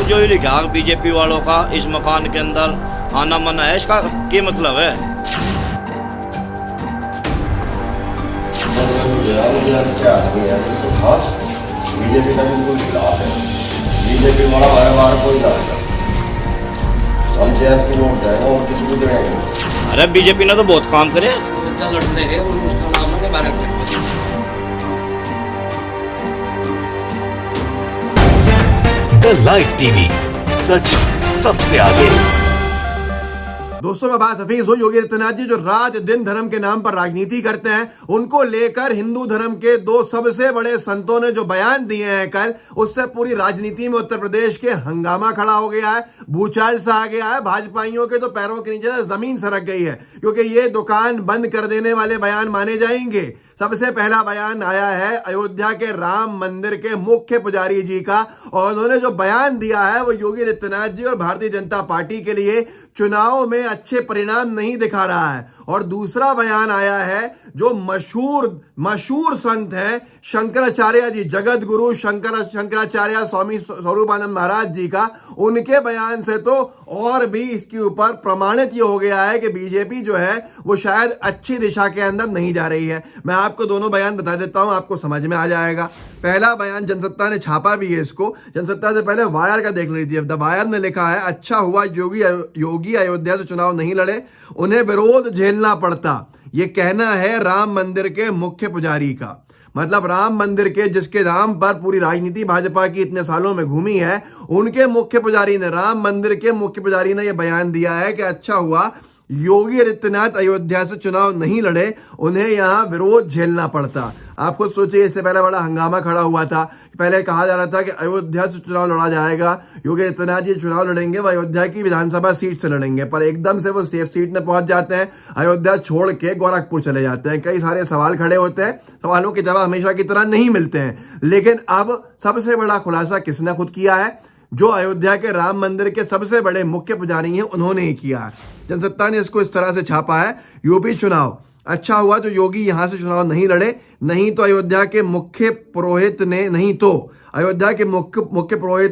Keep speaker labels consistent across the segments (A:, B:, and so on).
A: जो ही लिखा बीजेपी वालों का इस मकान के अंदर आना मना है, इसका क्या मतलब है?
B: बीजेपी का बिल्कुल खिलाफ है। बीजेपी वाला हर बार कोई जाएगा, पंचायत की वोट जाएगा और किसी को देंगे।
A: अरे बीजेपी ने तो बहुत काम करे।
C: द लाइव टीवी, सच सबसे आगे।
D: दोस्तों, मैं बात हफीज हूं। योगी आदित्यनाथ जी जो रात दिन धर्म के नाम पर राजनीति करते हैं, उनको लेकर हिंदू धर्म के दो सबसे बड़े संतों ने जो बयान दिए हैं कल, उससे पूरी राजनीति में उत्तर प्रदेश के हंगामा खड़ा हो गया है, भूचाल सा आ गया है। भाजपाइयों के तो पैरों के नीचे जमीन सरक गई है, क्योंकि ये दुकान बंद कर देने वाले बयान माने जाएंगे। सबसे पहला बयान आया है अयोध्या के राम मंदिर के मुख्य पुजारी जी का, और उन्होंने जो बयान दिया है वो योगी आदित्यनाथ जी और भारतीय जनता पार्टी के लिए चुनाव में अच्छे परिणाम नहीं दिखा रहा है। और दूसरा बयान आया है जो मशहूर संत है शंकराचार्य जी, जगत गुरु शंकराचार्य स्वामी स्वरूपानंद महाराज जी का। उनके बयान से तो और भी इसके ऊपर प्रमाणित ये हो गया है कि बीजेपी जो है वो शायद अच्छी दिशा के अंदर नहीं जा रही है। मैं आपको दोनों बयान बता देता हूं, आपको समझ में आ जाएगा। पहला बयान जनसत्ता ने छापा भी है इसको, जनसत्ता से पहले वायर का देख लीजिए। द वायर ने लिखा है, अच्छा हुआ योगी अयोध्या से चुनाव नहीं लड़े, उन्हें विरोध झेलना पड़ता। ये कहना है राम मंदिर के मुख्य पुजारी का। मतलब राम मंदिर के, जिसके नाम पर पूरी राजनीति भाजपा की इतने सालों में घूमी है, उनके मुख्य पुजारी ने, राम मंदिर के मुख्य पुजारी ने यह बयान दिया है कि अच्छा हुआ योगी आदित्यनाथ अयोध्या से चुनाव नहीं लड़े, उन्हें यहां विरोध झेलना पड़ता। आप खुद सोचिए, इससे पहले बड़ा हंगामा खड़ा हुआ था। पहले कहा जा रहा था कि अयोध्या से चुनाव लड़ा जाएगा, योगी आदित्यनाथ जी चुनाव लड़ेंगे, वो अयोध्या की विधानसभा सीट से लड़ेंगे, पर एकदम से वो सेफ सीट में पहुंच जाते हैं, अयोध्या छोड़ के गोरखपुर चले जाते हैं। कई सारे सवाल खड़े होते हैं, सवालों के जवाब हमेशा की तरह नहीं मिलते हैं। लेकिन अब सबसे बड़ा खुलासा किसने खुद किया है? जो अयोध्या के राम मंदिर के सबसे बड़े मुख्य पुजारी हैं, उन्होंने ही किया है। जनसत्ता ने इसको इस तरह से छापा है, यूपी चुनाव, अच्छा हुआ तो योगी यहां से चुनाव नहीं लड़े, नहीं तो अयोध्या के मुख्य पुरोहित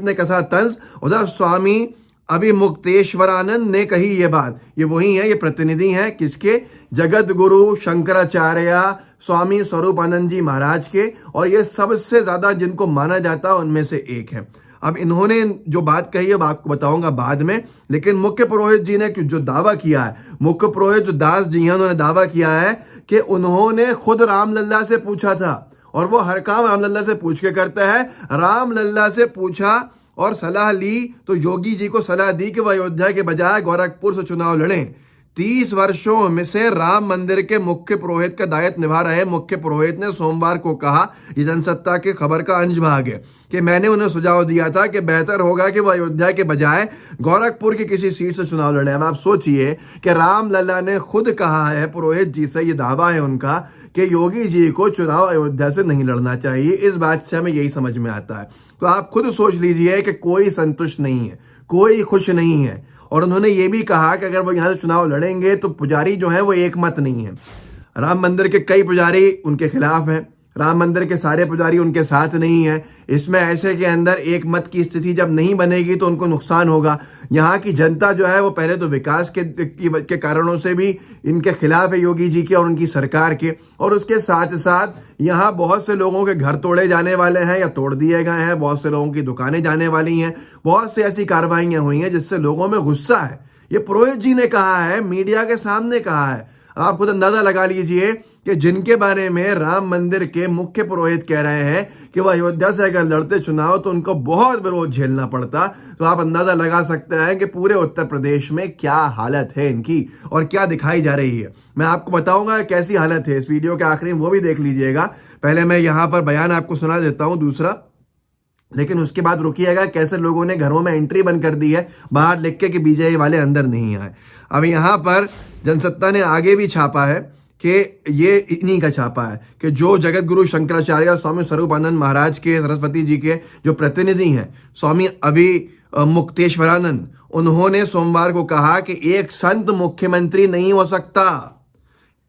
D: ने कसा तंज। उधर स्वामी अभिमुक्तेश्वरानंद ने कही ये बात। ये वही है, ये प्रतिनिधि हैं किसके? जगत गुरु शंकराचार्य स्वामी स्वरूपानंद जी महाराज के, और ये सबसे ज्यादा जिनको माना जाता है उनमें से एक है। अब इन्होंने जो बात कही है आपको बताऊंगा बाद में, लेकिन मुख्य पुरोहित जी ने जो दावा किया है, मुख्य पुरोहित दास जी हैं, उन्होंने दावा किया है कि उन्होंने खुद रामलल्ला से पूछा था, और वो हर काम रामलल्ला से पूछ के करता है। रामलल्ला से पूछा और सलाह ली तो योगी जी को सलाह दी कि वह अयोध्या के बजाय गोरखपुर से चुनाव लड़ें। 30 वर्षों में से राम मंदिर के मुख्य पुरोहित का दायित्व निभा रहे मुख्य पुरोहित ने सोमवार को कहा, ये जनसत्ता के खबर का अंश भाग है, कि मैंने उन्हें सुझाव दिया था कि बेहतर होगा कि वो अयोध्या के बजाय गोरखपुर की किसी सीट से चुनाव लड़े। अब आप सोचिए कि रामलला ने खुद कहा है पुरोहित जी से, ये दावा है उनका कि योगी जी को चुनाव अयोध्या से नहीं लड़ना चाहिए। इस बात से हमें यही समझ में आता है। तो आप खुद सोच लीजिए कि कोई संतुष्ट नहीं है, कोई खुश नहीं है। और उन्होंने ये भी कहा कि अगर वो यहां से चुनाव लड़ेंगे तो पुजारी जो है वो एक मत नहीं है। राम मंदिर के कई पुजारी उनके खिलाफ हैं, राम मंदिर के सारे पुजारी उनके साथ नहीं है। इसमें ऐसे के अंदर एक मत की स्थिति जब नहीं बनेगी तो उनको नुकसान होगा। यहाँ की जनता जो है वो पहले तो विकास के कारणों से भी इनके खिलाफ है, योगी जी के और उनकी सरकार के, और उसके साथ साथ यहाँ बहुत से लोगों के घर तोड़े जाने वाले हैं या तोड़ दिए गए हैं, बहुत से लोगों की दुकानें जाने वाली हैं, बहुत सी ऐसी कार्रवाइयां हुई हैं जिससे लोगों में गुस्सा है। ये पुरोहित जी ने कहा है, मीडिया के सामने कहा है। आप खुद अंदाजा लगा लीजिए कि जिनके बारे में राम मंदिर के मुख्य पुरोहित कह रहे हैं कि वह अयोध्या से अगर लड़ते चुनाव तो उनको बहुत विरोध झेलना पड़ता, तो आप अंदाजा लगा सकते हैं कि पूरे उत्तर प्रदेश में क्या हालत है इनकी और क्या दिखाई जा रही है। मैं आपको बताऊंगा कैसी हालत है, इस वीडियो के आखिरी में वो भी देख लीजिएगा। पहले मैं यहां पर बयान आपको सुना देता हूं दूसरा, लेकिन उसके बाद रुकिएगा कैसे लोगों ने घरों में एंट्री बंद कर दी है बाहर लिख के कि बीजेपी वाले अंदर नहीं आए। अब यहां पर जनसत्ता ने आगे भी छापा है कि ये इन्हीं का छापा है कि जो जगत गुरु शंकराचार्य स्वामी स्वरूपानंद महाराज के, सरस्वती जी के जो प्रतिनिधि हैं, स्वामी अभिमुक्तेश्वरानंद, उन्होंने सोमवार को कहा कि एक संत मुख्यमंत्री नहीं हो सकता।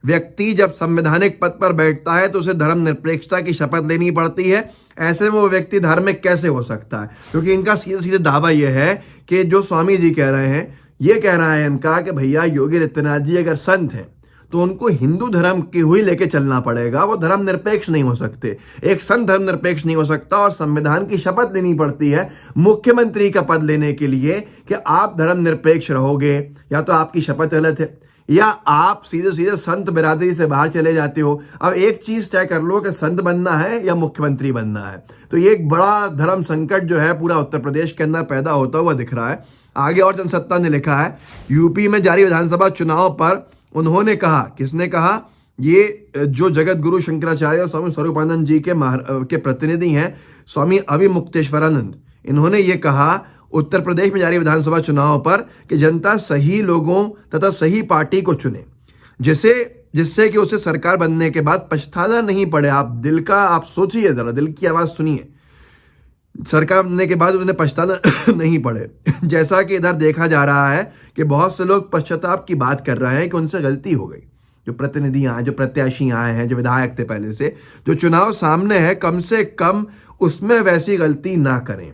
D: व्यक्ति जब संवैधानिक पद पर बैठता है तो उसे धर्मनिरपेक्षता की शपथ लेनी पड़ती है। ऐसे में वो व्यक्ति धार्मिक कैसे हो सकता है? क्योंकि इनका सीधे सीधे दावा यह है कि जो स्वामी जी कह रहे हैं, ये कह रहा है इनका कि भैया योगी आदित्यनाथ जी अगर संत हैं तो उनको हिंदू धर्म की हुई लेके चलना पड़ेगा, वो धर्म निरपेक्ष नहीं हो सकते। एक संत धर्म निरपेक्ष नहीं हो सकता और संविधान की शपथ लेनी पड़ती है मुख्यमंत्री का पद लेने के लिए कि आप धर्म निरपेक्ष रहोगे, या तो आपकी शपथ गलत है या आप सीधे सीधे संत बिरादरी से बाहर चले जाते हो। अब एक चीज तय कर लो कि संत बनना है या मुख्यमंत्री बनना है। तो ये एक बड़ा धर्म संकट जो है पूरा उत्तर प्रदेश के अंदर पैदा होता हुआ दिख रहा है। आगे और जनसत्ता ने लिखा है, यूपी में जारी विधानसभा चुनाव पर उन्होंने कहा, किसने कहा? ये जो जगत गुरु शंकराचार्य और स्वामी स्वरूपानंद जी के प्रतिनिधि हैं, स्वामी अविमुक्तेश्वरानंद, इन्होंने ये कहा उत्तर प्रदेश में जारी विधानसभा चुनाव पर कि जनता सही लोगों तथा सही पार्टी को चुने, जिससे कि उसे सरकार बनने के बाद पछताना नहीं पड़े। आप सोचिए जरा, दिल की आवाज सुनिए। सरकार बनने के बाद उन्हें पछताना नहीं पड़े। जैसा कि इधर देखा जा रहा है कि बहुत से लोग पश्चाताप की बात कर रहे हैं कि उनसे गलती हो गई। जो प्रतिनिधि आए, जो प्रत्याशी आए हैं, जो विधायक थे पहले से, जो चुनाव सामने है, कम से कम उसमें वैसी गलती ना करें।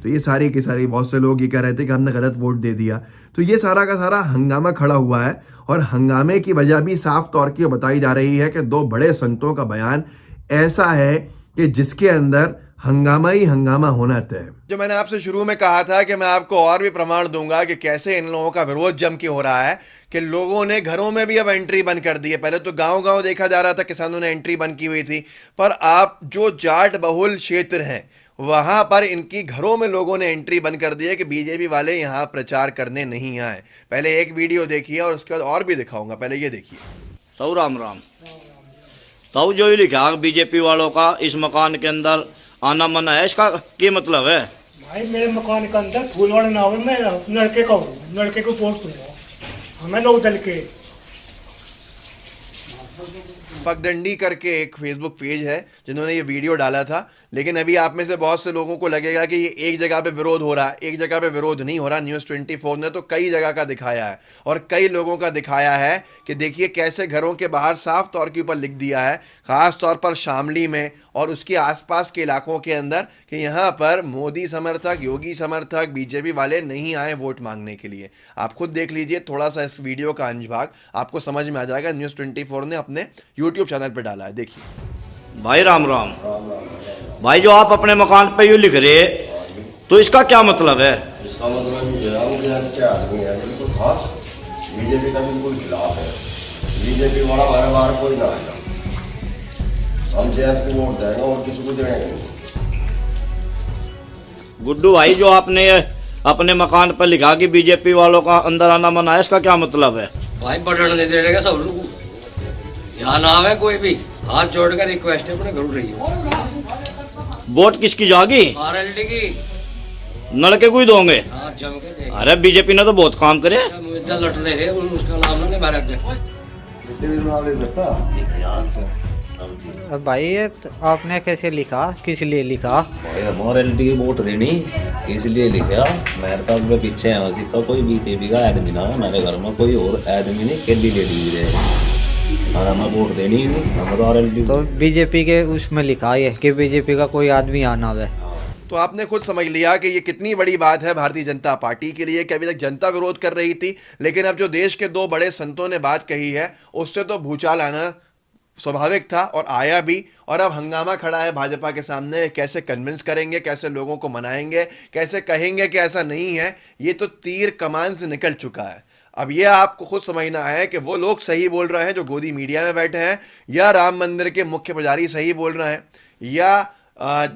D: तो ये सारी की सारी, बहुत से लोग ये कह रहे थे कि हमने गलत वोट दे दिया। तो ये सारा का सारा हंगामा खड़ा हुआ है और हंगामे की वजह भी साफ तौर की बताई जा रही है कि दो बड़े संतों का बयान ऐसा है कि जिसके अंदर हंगामा ही हंगामा होना तय। जो मैंने आपसे शुरू में कहा था कि मैं आपको और भी प्रमाण दूंगा कि कैसे इन लोगों का विरोध जम के हो रहा है कि लोगों ने घरों में भी अब एंट्री बंद कर दी है। पहले तो गांव-गांव देखा जा रहा था, किसानों ने एंट्री बंद की हुई थी, पर आप जो जाट बहुल क्षेत्र हैं वहां पर इनकी घरों में लोगों ने एंट्री बंद कर दी है कि बीजेपी वाले यहां प्रचार करने नहीं आए। पहले एक वीडियो देखिए और उसके बाद और भी दिखाऊंगा, पहले ये देखिए।
A: तो राम राम। तो जो ही लिखा बीजेपी वालों का इस मकान के अंदर आना मना है, इसका क्या मतलब है?
E: भाई मेरे मकान के अंदर फूल वाला नाव है, मैं लड़के का हूँ, लड़के को पोस्ट दूंगा, हमें लोग दल के।
D: पगडंडी करके एक फेसबुक पेज है जिन्होंने ये वीडियो डाला था, लेकिन अभी आप में से बहुत से लोगों को लगेगा कि ये एक जगह पे विरोध हो रहा है, एक जगह पे विरोध नहीं हो रहा। न्यूज़ 24 ने तो कई जगह का दिखाया है और कई लोगों का दिखाया है कि देखिए कैसे घरों के बाहर साफ तौर के ऊपर लिख दिया है, ख़ास तौर पर शामली में और उसके आसपास के इलाकों के अंदर, कि यहाँ पर मोदी समर्थक, योगी समर्थक, बीजेपी वाले नहीं आए वोट मांगने के लिए। आप खुद देख लीजिए थोड़ा सा इस वीडियो का अंश भाग, आपको समझ में आ जाएगा। न्यूज़ 24 ने अपने यूट्यूब चैनल पर डाला है, देखिए।
A: भाई राम राम। भाई जो आप अपने मकान पे यूँ लिख रहे तो इसका क्या मतलब है?
B: इसका मतलब ये है कि अच्छे आदमी है, बिल्कुल खास बीजेपी का बिल्कुल खिलाफ है। बीजेपी वाला हमारे बाहर कोई ना आएगा, हम जैद को वोट देंगे और किसी को देंगे नहीं।
A: गुड्डू भाई, जो आपने अपने मकान पर लिखा कि बीजेपी वालों का अंदर आना मना है, इसका क्या मतलब है?
F: भाई बढ़ने नहीं देगा सब लोग, यहाँ ना आवे कोई भी, हाथ जोड़कर रिक्वेस्ट है अपने घर रही है।
A: वोट किसकी जागी?
F: आरएलडी की।
A: नलके को ही दोगे?
F: हाँ, जम के देंगे।
A: अरे बीजेपी ने तो बहुत काम करे।
F: इतना लट रहे थे, उसका नाम नहीं मारा गया।
G: अब भाई ये आपने कैसे लिखा, किस लिए लिखा?
H: भाई हमारे एलडी की वोट देनी इसलिए लिखा। मेरे पास में पीछे है उसी का कोई बीजेपी का आदमी ना, मेरे घर में कोई और आदमी नहीं, केडी लेडी रहे और हमें वोट देनी ही नहीं, हम तो एलडी।
G: तो बीजेपी के उसमें लिखा है कि बीजेपी का कोई आदमी आना है।
D: तो आपने खुद समझ लिया कि ये कितनी बड़ी बात है भारतीय जनता पार्टी के लिए कि अभी तक जनता विरोध कर रही थी, लेकिन अब जो देश के दो बड़े संतों ने बात कही है उससे तो भूचाल आना स्वाभाविक था और आया भी। और अब हंगामा खड़ा है भाजपा के सामने, कैसे कन्विंस करेंगे, कैसे लोगों को मनाएंगे, कैसे कहेंगे कि ऐसा नहीं है। ये तो तीर कमान से निकल चुका है। अब ये आपको खुद समझना है कि वो लोग सही बोल रहे हैं जो गोदी मीडिया में बैठे हैं, या राम मंदिर के मुख्य पुजारी सही बोल रहे हैं, या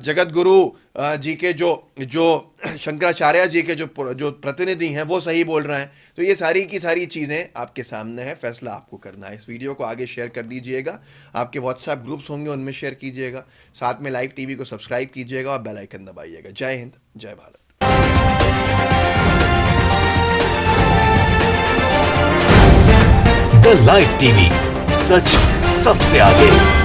D: जगत गुरु जी के जो शंकराचार्य जी के जो प्रतिनिधि हैं वो सही बोल रहे हैं। तो ये सारी की सारी चीज़ें आपके सामने है, फैसला आपको करना है। इस वीडियो को आगे शेयर कर दीजिएगा, आपके व्हाट्सएप ग्रुप्स होंगे उनमें शेयर कीजिएगा, साथ में लाइव टीवी को सब्सक्राइब कीजिएगा और बेल आइकन दबाइएगा। जय हिंद, जय भारत।
C: द लाइव टीवी, सच सबसे आगे।